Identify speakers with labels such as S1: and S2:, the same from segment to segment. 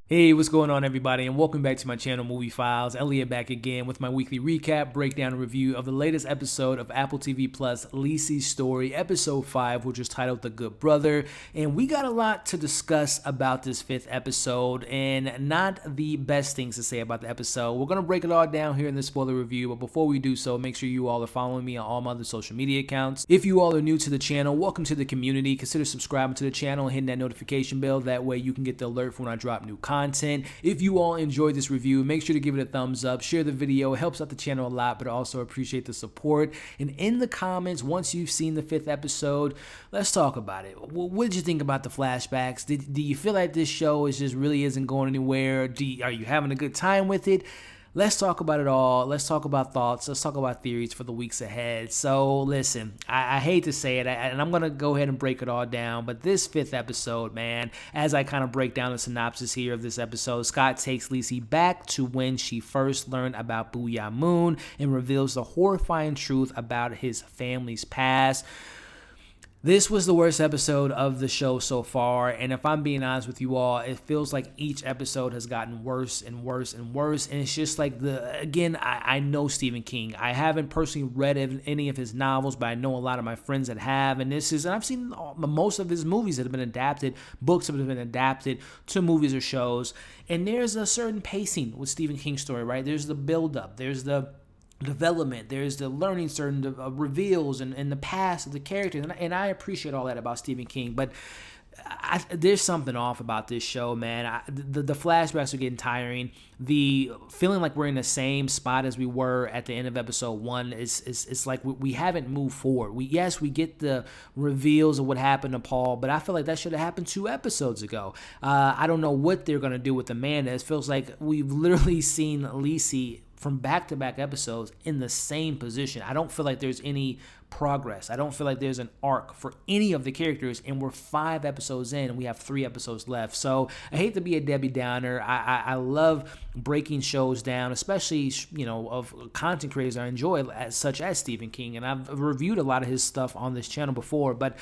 S1: Hey, what's going on, everybody, and welcome back to my channel, Movie Files. Elliot back again with my weekly recap, breakdown, and review of the latest episode of Apple TV Plus Lisey's Story, episode 5, which is titled The Good Brother. And we got a lot to discuss about this 5th episode, and not the best things to say about the episode. We're going to break it all down here in this spoiler review, but before we do so, make sure you all are following me on all my other social media accounts. If you all are new to the channel, welcome to the community. Consider subscribing to the channel and hitting that notification bell. That way you can get the alert for when I drop new content. If you all enjoyed this review, make sure to give it a thumbs up, share the video. It helps out the channel a lot, but I also appreciate the support. And in the comments, once you've seen the 5th episode, let's talk about it. What did you think about the flashbacks? Do you feel like this show really isn't going anywhere? Are you having a good time with it? Let's talk about it all. Let's talk about thoughts. Let's talk about theories for the weeks ahead. So listen, I hate to say it, and I'm going to go ahead and break it all down, but this 5th episode, man, as I kind of break down the synopsis here of this episode, Scott takes Lisey back to when she first learned about Booyah Moon and reveals the horrifying truth about his family's past. This was the worst episode of the show so far, and if I'm being honest with you all, it feels like each episode has gotten worse and worse and worse, and it's just like, I know Stephen King. I haven't personally read any of his novels, but I know a lot of my friends that have, and I've seen most of his movies that have been adapted, books that have been adapted to movies or shows, and there's a certain pacing with Stephen King's story, right? There's the build-up, there's the development, there's the learning certain reveals and the past of the characters, and I appreciate all that about Stephen King, but there's something off about this show, man. The flashbacks are getting tiring. The feeling like we're in the same spot as we were at the end of episode 1 is like we haven't moved forward. We get the reveals of what happened to Paul, but I feel like that should have happened 2 episodes ago. I don't know what they're gonna do with Amanda. It feels like we've literally seen Lisey from back-to-back episodes in the same position. I don't feel like there's any progress. I don't feel like there's an arc for any of the characters, and we're 5 episodes in and we have 3 episodes left. So I hate to be a Debbie Downer. I love breaking shows down, especially of content creators I enjoy, such as Stephen King, and I've reviewed a lot of his stuff on this channel before, but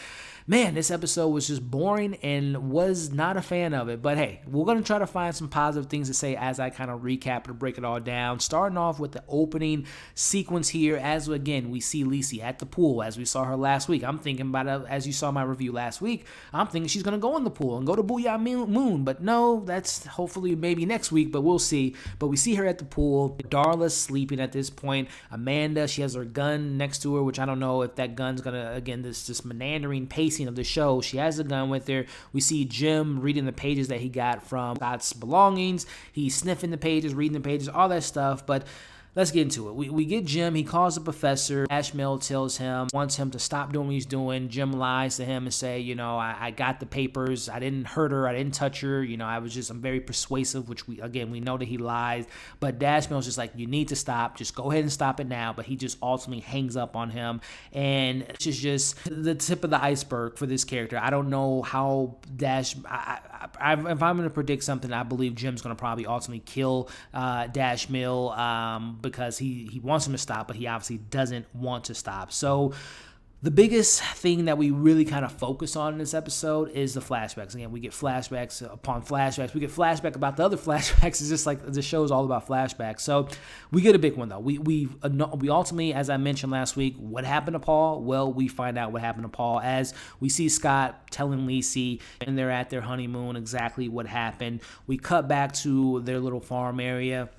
S1: man, this episode was just boring and was not a fan of it. But hey, we're going to try to find some positive things to say as I kind of recap and break it all down. Starting off with the opening sequence here, as again, we see Lisey at the pool as we saw her last week. I'm thinking about it, as you saw my review last week, I'm thinking she's going to go in the pool and go to Booyah Moon. But no, that's hopefully maybe next week, but we'll see. But we see her at the pool. Darla's sleeping at this point. Amanda, she has her gun next to her, which I don't know if that gun's going to, again, this meandering pace of the show. She has the gun with her. We see Jim reading the pages that he got from Scott's belongings. He's sniffing the pages, reading the pages, all that stuff. But let's get into it. We get Jim. He calls the professor. Ashmel tells him, wants him to stop doing what he's doing. Jim lies to him and say, I got the papers. I didn't hurt her. I didn't touch her. I'm very persuasive, which we know that he lies. But Ashmel's just like, you need to stop. Just go ahead and stop it now. But he just ultimately hangs up on him. And it's just the tip of the iceberg for this character. I don't know how if I'm going to predict something, I believe Jim's going to probably ultimately kill Ashmel, because he wants him to stop, but he obviously doesn't want to stop. So the biggest thing that we really kind of focus on in this episode is the flashbacks. Again, we get flashbacks upon flashbacks. We get flashback about the other flashbacks. It's just like the show is all about flashbacks. So we get a big one, though. We ultimately, as I mentioned last week, what happened to Paul? Well, we find out what happened to Paul as we see Scott telling Lisey, and they're at their honeymoon, exactly what happened. We cut back to their little farm area.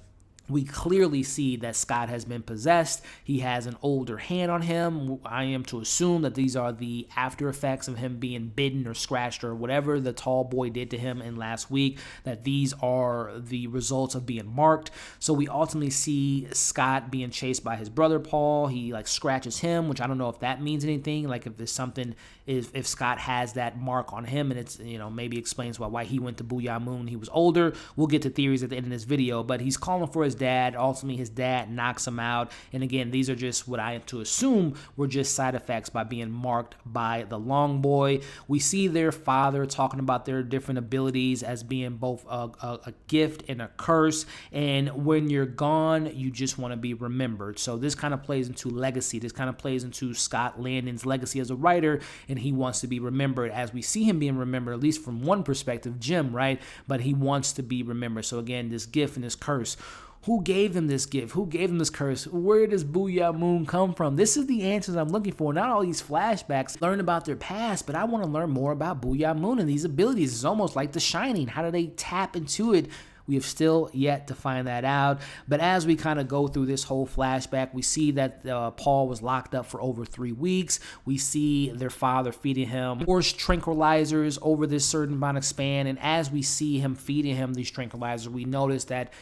S1: We clearly see that Scott has been possessed. He has an older hand on him. I am to assume that these are the after effects of him being bitten or scratched or whatever the tall boy did to him in last week, that these are the results of being marked. So we ultimately see Scott being chased by his brother Paul. He scratches him, which I don't know if that means anything. Like if there's something, if Scott has that mark on him, and it's, maybe explains why he went to Booyah Moon when he was older. We'll get to theories at the end of this video, but he's calling for his dad. Ultimately, his dad knocks him out. And again, these are just what I am to assume were just side effects by being marked by the long boy. We see their father talking about their different abilities as being both a gift and a curse. And when you're gone, you just want to be remembered. So this kind of plays into legacy. This kind of plays into Scott Landon's legacy as a writer and he wants to be remembered as we see him being remembered, at least from one perspective, Jim, right? But he wants to be remembered. So again, this gift and this curse. Who gave them this gift? Who gave them this curse? Where does Booyah Moon come from? This is the answers I'm looking for. Not all these flashbacks, learn about their past, but I want to learn more about Booyah Moon and these abilities. It's almost like The Shining. How do they tap into it? We have still yet to find that out. But as we kind of go through this whole flashback, we see that Paul was locked up for over 3 weeks. We see their father feeding him horse tranquilizers over this certain amount of span. And as we see him feeding him these tranquilizers, we notice that,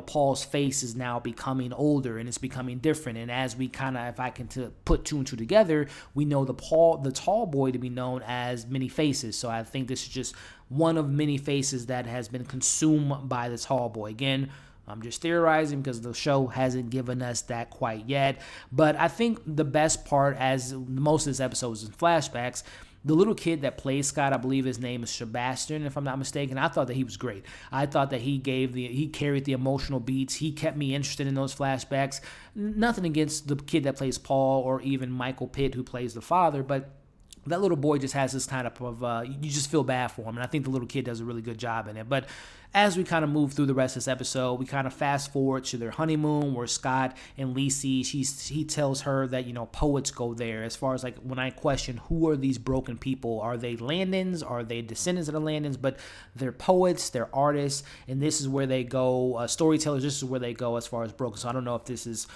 S1: Paul's face is now becoming older and it's becoming different. And as we kind of, if I can put 2 and 2 together, we know the tall boy to be known as Many Faces. So I think this is just one of many faces that has been consumed by the tall boy. Again, I'm just theorizing because the show hasn't given us that quite yet. But I think the best part, as most of this episode is in flashbacks, the little kid that plays Scott, I believe his name is Sebastian, if I'm not mistaken. I thought that he was great. I thought that he carried the emotional beats. He kept me interested in those flashbacks. Nothing against the kid that plays Paul or even Michael Pitt, who plays the father, but that little boy just has this kind of, you just feel bad for him. And I think the little kid does a really good job in it. But as we kind of move through the rest of this episode, we kind of fast forward to their honeymoon where Scott and Lisey, he tells her that, poets go there. As far as like when I question who are these broken people, are they Landons? Are they descendants of the Landons? But they're poets, they're artists, and this is where they go, storytellers, this is where they go as far as broken. So I don't know if this is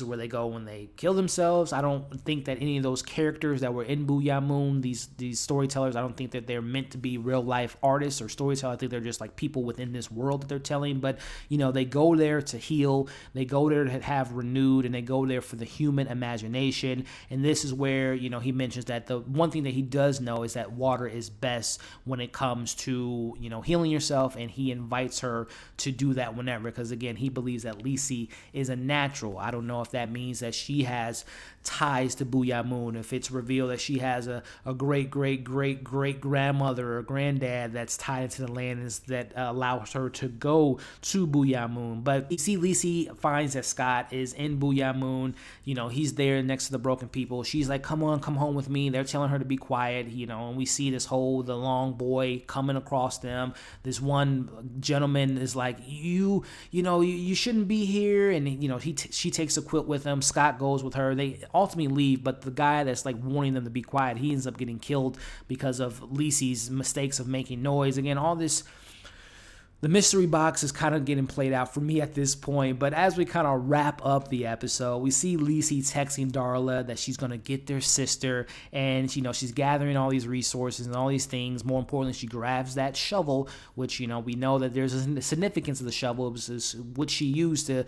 S1: where they go when they kill themselves. I don't think that any of those characters that were in Booyah Moon, these storytellers, I don't think that they're meant to be real life artists or storytellers. I think they're just like people within this world that they're telling. But, they go there to heal. They go there to have renewed, and they go there for the human imagination. And this is where, he mentions that the one thing that he does know is that water is best when it comes to, healing yourself. And he invites her to do that whenever, because again, he believes that Lisey is a natural. I don't know if that means that she has ties to Booyah Moon, if it's revealed that she has a great grandmother or granddad that's tied into the Landons that allows her to go to Booyah Moon. But you see Lisey finds that Scott is in Booyah Moon. He's there next to the broken people. She's like, come on, come home with me. They're telling her to be quiet, and we see the long boy coming across them. This one gentleman is like, you shouldn't be here. And, she takes a quilt with him. Scott goes with her. They ultimately leave, but the guy that's like warning them to be quiet, he ends up getting killed because of Lisey's mistakes of making noise. Again, all this, the mystery box is kind of getting played out for me at this point. But as we kind of wrap up the episode, we see Lisey texting Darla that she's going to get their sister, and she's gathering all these resources and all these things. More importantly, she grabs that shovel, which we know that there's a significance of the shovel. It was what she used to.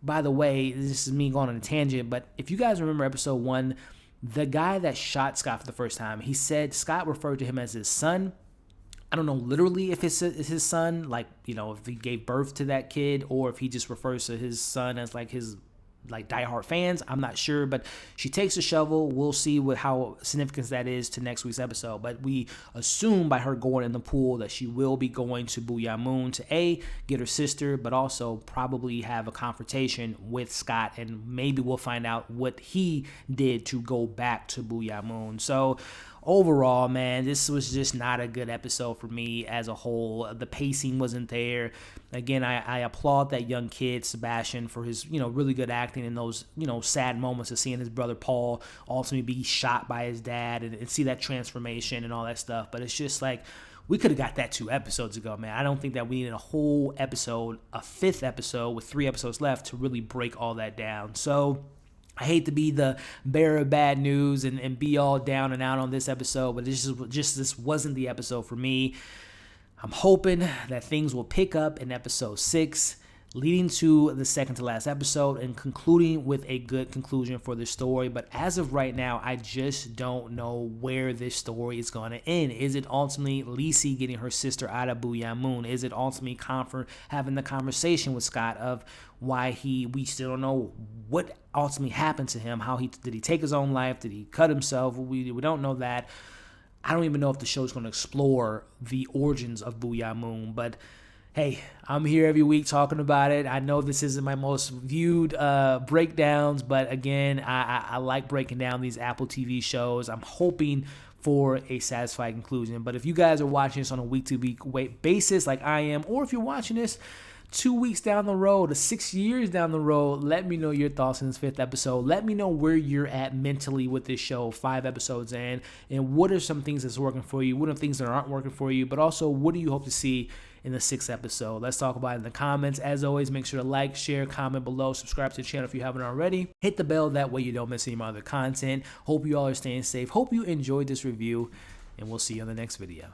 S1: By the way, this is me going on a tangent, but if you guys remember episode 1, the guy that shot Scott for the first time, he said Scott referred to him as his son. I don't know literally if it's his son, like, if he gave birth to that kid, or if he just refers to his son as like his diehard fans. I'm not sure, but she takes a shovel. We'll see how significant that is to next week's episode. But we assume by her going in the pool that she will be going to Booyah Moon to get her sister, but also probably have a confrontation with Scott, and maybe we'll find out what he did to go back to Booyah Moon. So overall, man, this was just not a good episode for me as a whole. The pacing wasn't there. Again, I applaud that young kid, Sebastian, for his, really good acting in those, sad moments of seeing his brother Paul ultimately be shot by his dad and see that transformation and all that stuff. But it's just like, we could have got that 2 episodes ago, man. I don't think that we needed a whole episode, a 5th episode with 3 episodes left to really break all that down. So I hate to be the bearer of bad news and be all down and out on this episode, but this wasn't the episode for me. I'm hoping that things will pick up in episode 6, leading to the second to last episode and concluding with a good conclusion for the story. But as of right now, I just don't know where this story is going to end. Is it ultimately Lisey getting her sister out of Booyah Moon? Is it ultimately having the conversation with Scott of why we still don't know what ultimately happened to him? Did he take his own life? Did he cut himself? We don't know that. I don't even know if the show's going to explore the origins of Booyah Moon, but hey, I'm here every week talking about it. I know this isn't my most viewed breakdowns, but again, I like breaking down these Apple TV shows. I'm hoping for a satisfying conclusion. But if you guys are watching this on a week-to-week basis like I am, or if you're watching this 2 weeks down the road, or 6 years down the road, let me know your thoughts in this 5th episode. Let me know where you're at mentally with this show 5 episodes in, and what are some things that's working for you, what are things that aren't working for you, but also what do you hope to see in the 6th episode. Let's talk about it in the comments. As always, make sure to like, share, comment below, subscribe to the channel if you haven't already. Hit the bell, that way you don't miss any of my other content. Hope you all are staying safe. Hope you enjoyed this review, and we'll see you on the next video.